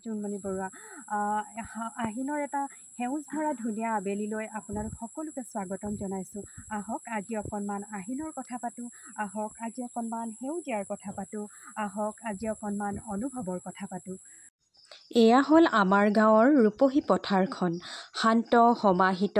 জোনমণি বৰুৱা। আহিনৰ এটা সেউজ ভৰা ধুনীয়া আবেলিলৈ আপোনালোক সকলোকে স্বাগতম জনাইছোঁ। আহক আজি অকণমান আহিনৰ কথা পাতোঁ, আহক আজি অকণমান সেউজীয়াৰ কথা পাতোঁ, আহক আজি অকণমান অনুভৱৰ কথা পাতোঁ। এয়া হ'ল আমাৰ গাঁৱৰ ৰূপহী পথাৰখন। শান্ত সমাহিত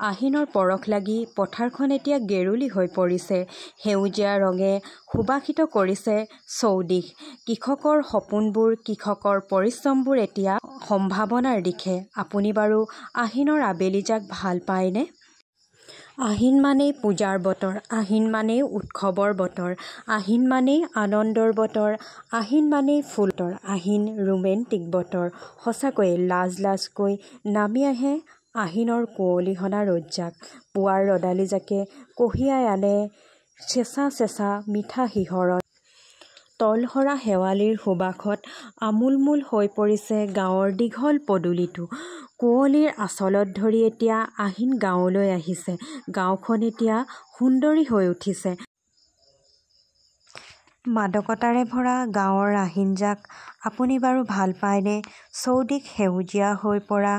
আহিনৰ পৰশ লাগি পথাৰখন এতিয়া গেৰুলি হৈ পৰিছে। সেউজীয়া ৰঙে সুবাসিত কৰিছে চৌদিশ। কৃষকৰ সপোনবোৰ, কৃষকৰ পৰিশ্ৰমবোৰ এতিয়া সম্ভাৱনাৰ দিশে। আপুনি বাৰু আহিনৰ আবেলিজাক ভাল পায়নে? আহিন মানেই পূজাৰ বতৰ, আহিন মানেই উৎসৱৰ বতৰ, আহিন মানেই আনন্দৰ বতৰ, আহিন মানেই ফুলৰ, আহিন ৰোমেণ্টিক বতৰ। সঁচাকৈয়ে লাজ লাজকৈ নামি আহে আহিনৰ কুঁৱলীহনা ৰ'দজাক। পুৱাৰ ৰ'দালিজাকে কঢ়িয়াই আনে চেঁচা চেঁচা মিঠা শিহৰণ। তলসৰা শেৱালিৰ সুবাসত আমোলমোল হৈ পৰিছে গাঁৱৰ দীঘল পদূলিটো। কুঁৱলীৰ আঁচলত ধৰি এতিয়া আহিন গাঁৱলৈ আহিছে। গাঁওখন এতিয়া সুন্দৰী হৈ উঠিছে। মাদকতাৰে ভৰা গাঁৱৰ আহিনজাক আপুনি বাৰু ভাল পায়নে? চৌদিশ সেউজীয়া হৈ পৰা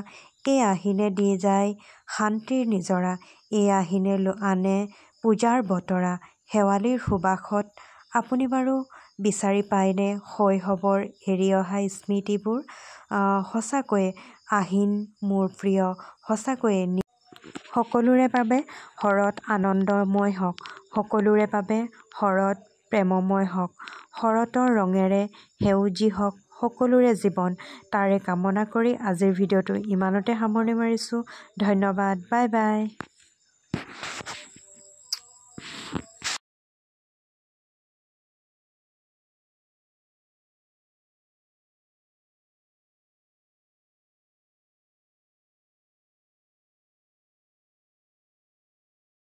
এই আহিনে দি যায় শান্তিৰ নিজৰা। এই আহিনে আনে পূজাৰ বতৰা। শেৱালিৰ সুবাসত আপুনি বাৰু বিচাৰি পায়নে শৈশৱৰ এৰি অহা স্মৃতিবোৰ? সঁচাকৈয়ে আহিন মোৰ প্ৰিয়। সঁচাকৈয়ে সকলোৰে বাবে শৰৎ আনন্দময় হওক, সকলোৰে বাবে শৰৎ প্ৰেমময় হওক, শৰতৰ ৰঙেৰে সেউজী হওক সকলোৰে জীৱন। তাৰে কামনা কৰি আজিৰ ভিডিঅ'টো ইমানতে সামৰণি মাৰিছোঁ। ধন্যবাদ। Bye bye.